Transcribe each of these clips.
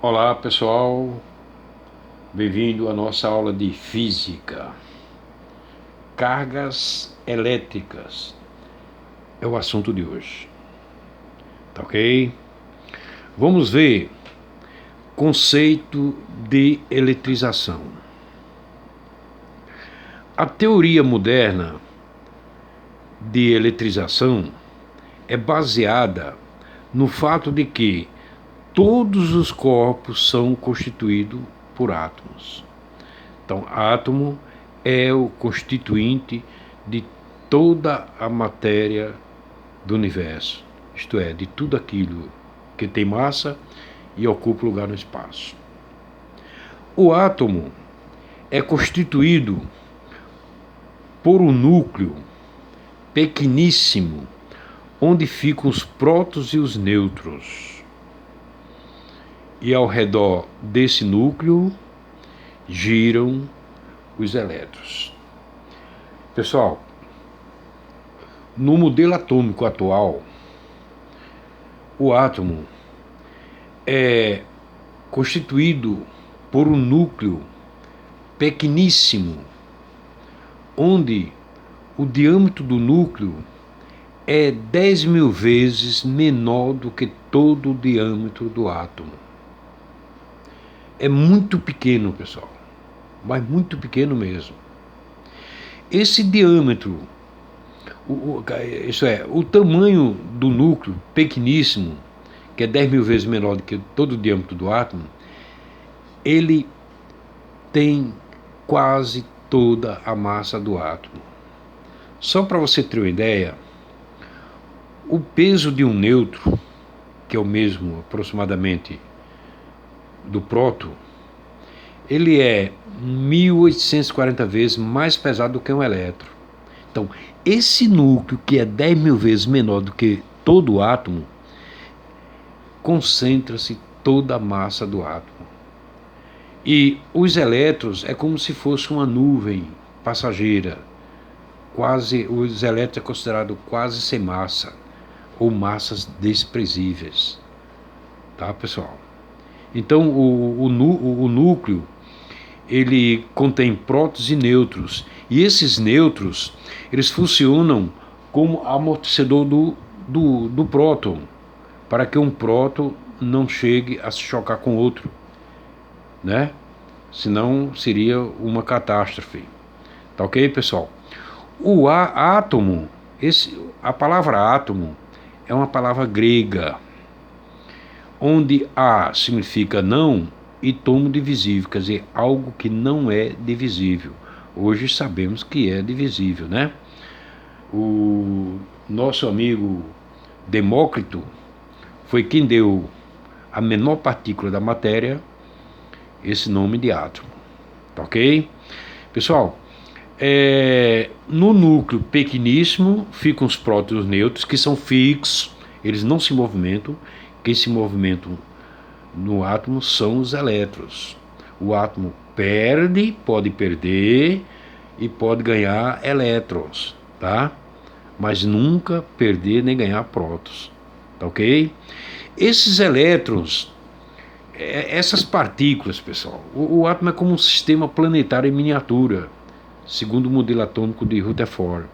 Olá pessoal, bem-vindo à nossa aula de física. Cargas elétricas é o assunto de hoje, tá ok? Vamos ver conceito de eletrização. A teoria moderna de eletrização é baseada no fato de que todos os corpos são constituídos por átomos. Então, átomo é o constituinte de toda a matéria do universo, isto é, de tudo aquilo que tem massa e ocupa lugar no espaço. O átomo é constituído por um núcleo pequeníssimo, onde ficam os prótons e os nêutrons. E ao redor desse núcleo giram os elétrons. Pessoal, no modelo atômico atual, o átomo é constituído por um núcleo pequeníssimo, onde o diâmetro do núcleo é 10.000 vezes menor do que todo o diâmetro do átomo. É muito pequeno, pessoal, mas muito pequeno mesmo. Esse diâmetro, isso é, o tamanho do núcleo pequeníssimo, que é 10.000 vezes menor do que todo o diâmetro do átomo, ele tem quase toda a massa do átomo. Só para você ter uma ideia, o peso de um nêutron, que é o mesmo aproximadamente do próton, ele é 1.840 vezes mais pesado do que um elétron. Então, esse núcleo, que é 10.000 vezes menor do que todo o átomo, concentra-se toda a massa do átomo. E os elétrons é como se fosse uma nuvem passageira. Os elétrons é considerado quase sem massa, ou massas desprezíveis. Tá, pessoal? Então, o núcleo, ele contém prótons e nêutrons. E esses nêutrons, eles funcionam como amortecedor do próton, para que um próton não chegue a se chocar com outro, né? Senão seria uma catástrofe. Tá ok, pessoal? O átomo, a palavra átomo é uma palavra grega, onde A significa não e tomo divisível, quer dizer, algo que não é divisível. Hoje sabemos que é divisível, né? O nosso amigo Demócrito foi quem deu a menor partícula da matéria esse nome de átomo, tá ok? Pessoal, no núcleo pequeníssimo ficam os prótons e os nêutrons, que são fixos, eles não se movimentam. Quem se movimenta no átomo são os elétrons. O átomo pode perder e pode ganhar elétrons, tá? Mas nunca perder nem ganhar prótons, tá ok? Esses elétrons, essas partículas, pessoal, o átomo é como um sistema planetário em miniatura, segundo o modelo atômico de Rutherford.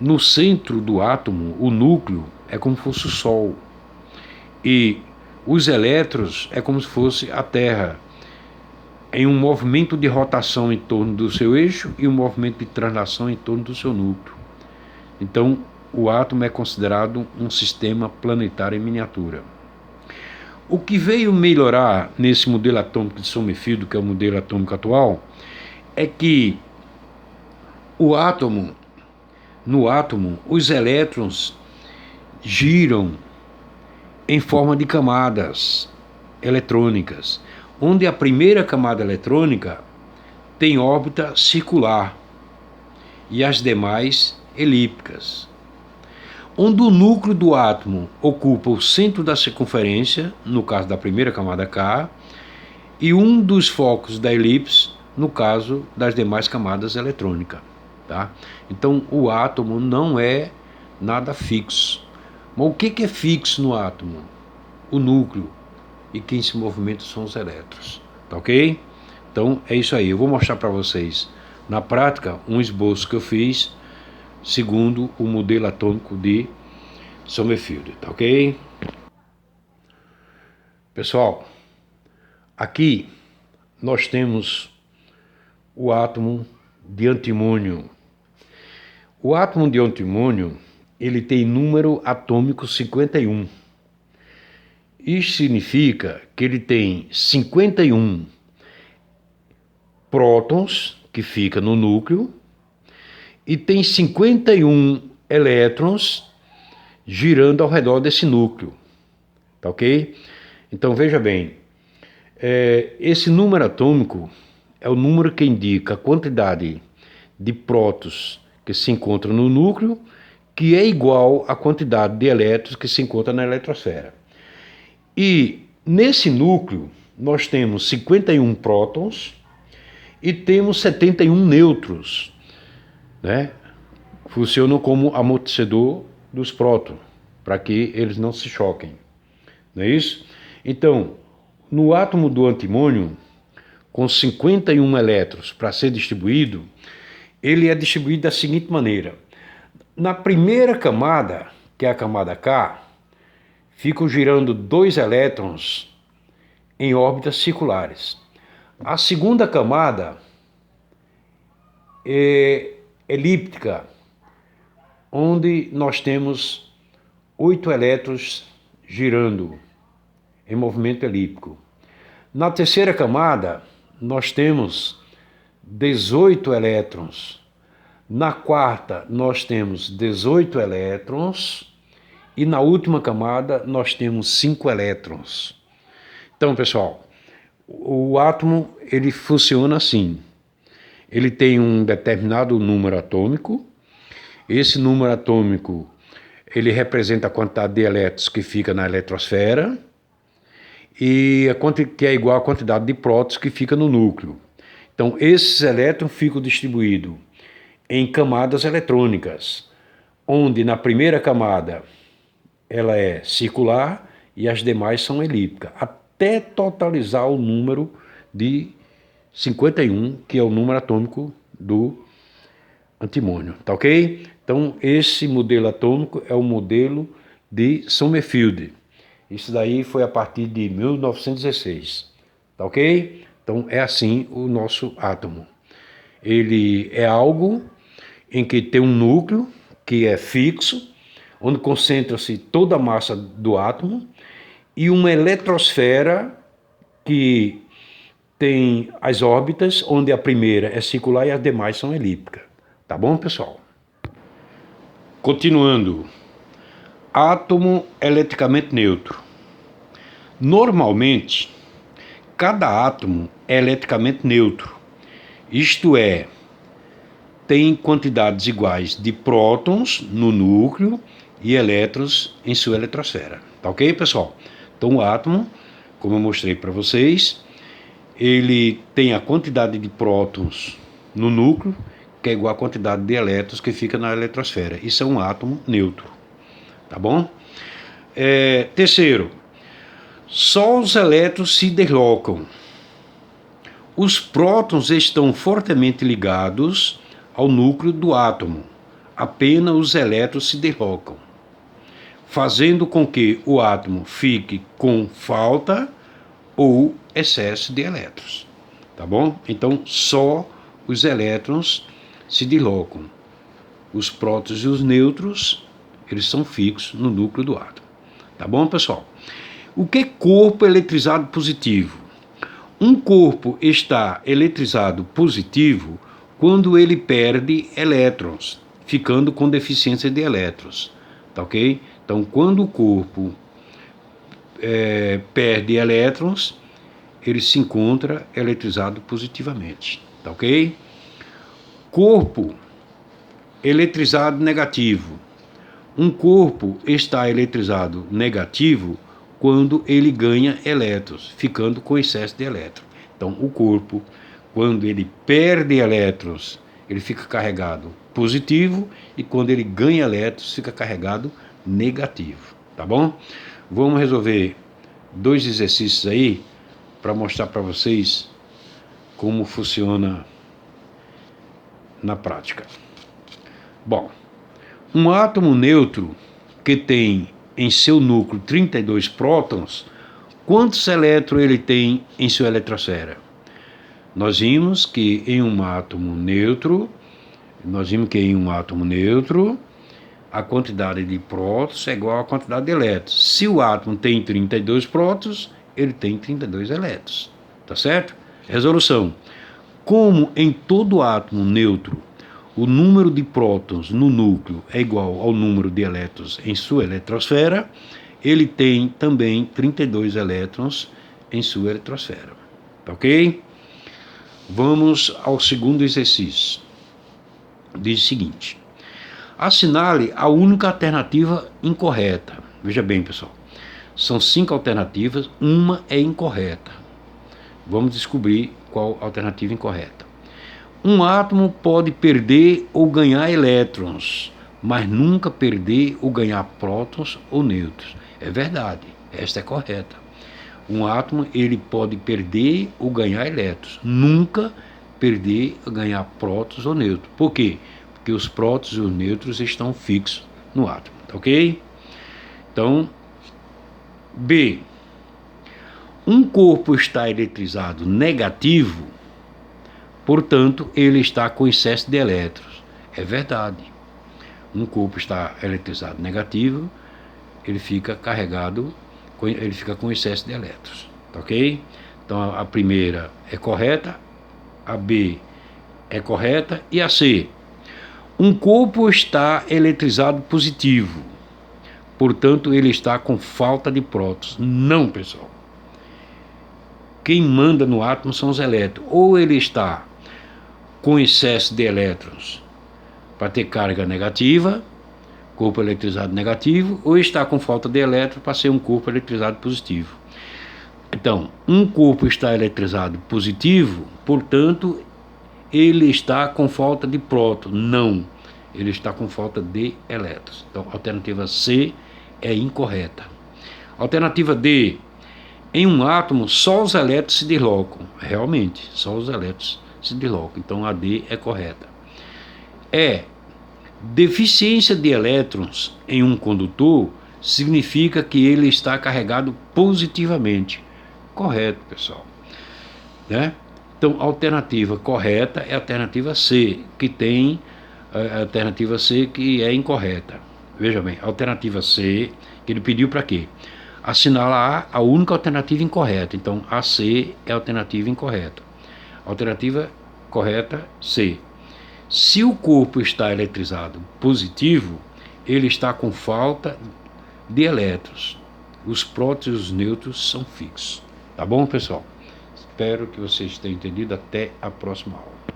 No centro do átomo, o núcleo é como se fosse o Sol. E os elétrons é como se fosse a Terra, em um movimento de rotação em torno do seu eixo e um movimento de translação em torno do seu núcleo. Então, o átomo é considerado um sistema planetário em miniatura. O que veio melhorar nesse modelo atômico de Sommerfeld, que é o modelo atômico atual, é que no átomo, os elétrons giram em forma de camadas eletrônicas, onde a primeira camada eletrônica tem órbita circular e as demais elípticas. Onde o núcleo do átomo ocupa o centro da circunferência, no caso da primeira camada K, e um dos focos da elipse, no caso das demais camadas eletrônicas. Tá? Então, o átomo não é nada fixo. Mas o que é fixo no átomo? O núcleo. e quem se movimenta são os elétrons, tá ok? Então é isso aí, eu vou mostrar para vocês na prática um esboço que eu fiz segundo o modelo atômico de Sommerfeld, tá ok? Pessoal, aqui nós temos o átomo de antimônio. O átomo de antimônio, ele tem número atômico 51. Isso significa que ele tem 51 prótons, que fica no núcleo, e tem 51 elétrons girando ao redor desse núcleo, tá ok? Então veja bem, esse número atômico é o número que indica a quantidade de prótons que se encontram no núcleo, que é igual à quantidade de elétrons que se encontra na eletrosfera. E nesse núcleo nós temos 51 prótons e temos 71 nêutrons, né? Funcionam como amortecedor dos prótons, para que eles não se choquem, não é isso? Então, no átomo do antimônio, com 51 elétrons para ser distribuído, ele é distribuído da seguinte maneira. Na primeira camada, que é a camada K, ficam girando 2 elétrons em órbitas circulares. A segunda camada é elíptica, onde nós temos 8 elétrons girando em movimento elíptico. Na terceira camada, nós temos 18 elétrons. Na quarta, nós temos 18 elétrons. E na última camada, nós temos 5 elétrons. Então, pessoal, o átomo ele funciona assim. Ele tem um determinado número atômico. Esse número atômico ele representa a quantidade de elétrons que fica na eletrosfera e que é igual à quantidade de prótons que fica no núcleo. Então, esses elétrons ficam distribuídos em camadas eletrônicas, onde na primeira camada ela é circular e as demais são elípticas, até totalizar o número de 51, que é o número atômico do antimônio, tá ok? Então, esse modelo atômico é o modelo de Sommerfeld. Isso daí foi a partir de 1916, tá ok? Então, é assim o nosso átomo. Ele é algo em que tem um núcleo que é fixo, onde concentra-se toda a massa do átomo, e uma eletrosfera que tem as órbitas, onde a primeira é circular e as demais são elípticas. Tá bom, pessoal? Continuando. Átomo eletricamente neutro. Normalmente, cada átomo é eletricamente neutro, isto é, tem quantidades iguais de prótons no núcleo e elétrons em sua eletrosfera. Tá ok, pessoal? Então, o átomo, como eu mostrei para vocês, ele tem a quantidade de prótons no núcleo, que é igual à quantidade de elétrons que fica na eletrosfera. Isso é um átomo neutro. Tá bom? Terceiro, só os elétrons se deslocam. Os prótons estão fortemente ligados ao núcleo do átomo. Apenas os elétrons se deslocam, fazendo com que o átomo fique com falta ou excesso de elétrons. Tá bom? Então, só os elétrons se deslocam. Os prótons e os nêutrons, eles são fixos no núcleo do átomo. Tá bom, pessoal? O que é corpo eletrizado positivo? Um corpo está eletrizado positivo quando ele perde elétrons, ficando com deficiência de elétrons. Tá ok? Então, quando o corpo perde elétrons, ele se encontra eletrizado positivamente. Tá ok? Corpo eletrizado negativo. Um corpo está eletrizado negativo quando ele ganha elétrons, ficando com excesso de elétrons. Então, o corpo, quando ele perde elétrons, ele fica carregado positivo, e quando ele ganha elétrons, fica carregado negativo. Tá bom? Vamos resolver dois exercícios aí para mostrar para vocês como funciona na prática. Bom, um átomo neutro que tem em seu núcleo 32 prótons, quantos elétrons ele tem em sua eletrosfera? Nós vimos que em um átomo neutro, a quantidade de prótons é igual à quantidade de elétrons. Se o átomo tem 32 prótons, ele tem 32 elétrons. Tá certo? Resolução. Como em todo átomo neutro o número de prótons no núcleo é igual ao número de elétrons em sua eletrosfera, ele tem também 32 elétrons em sua eletrosfera. Tá ok? Vamos ao segundo exercício. Diz o seguinte: assinale a única alternativa incorreta. Veja bem, pessoal. São 5 alternativas, uma é incorreta. Vamos descobrir qual a alternativa incorreta. Um átomo pode perder ou ganhar elétrons, mas nunca perder ou ganhar prótons ou nêutrons. É verdade, esta é correta. Um átomo ele pode perder ou ganhar elétrons, nunca perder ou ganhar prótons ou nêutrons. Por quê? Porque os prótons e os nêutrons estão fixos no átomo, ok? Então, B. Um corpo está eletrizado negativo, portanto, ele está com excesso de elétrons. É verdade. Um corpo está eletrizado negativo, ele fica carregado, ele fica com excesso de elétrons. Ok? Então, a primeira é correta, a B é correta e a C. Um corpo está eletrizado positivo, portanto, ele está com falta de prótons. Não, pessoal. Quem manda no átomo são os elétrons. Ou ele está com excesso de elétrons para ter carga negativa, corpo eletrizado negativo, ou está com falta de elétrons para ser um corpo eletrizado positivo. Então, um corpo está eletrizado positivo, portanto, ele está com falta de prótons. Não, ele está com falta de elétrons. Então, a alternativa C é incorreta. Alternativa D. Em um átomo, só os elétrons se deslocam. Realmente, só os elétrons se deslocam. Então, a D é correta. E. Deficiência de elétrons em um condutor significa que ele está carregado positivamente. Correto, pessoal. Né? Então, a alternativa correta é a alternativa C, que tem a alternativa C que é incorreta. Veja bem, a alternativa C, que ele pediu para quê? Assinalar a única alternativa incorreta. Então, a C é a alternativa incorreta. Alternativa correta, C. Se o corpo está eletrizado positivo, ele está com falta de elétrons. Os prótons e os nêutrons são fixos. Tá bom, pessoal? Espero que vocês tenham entendido. Até a próxima aula.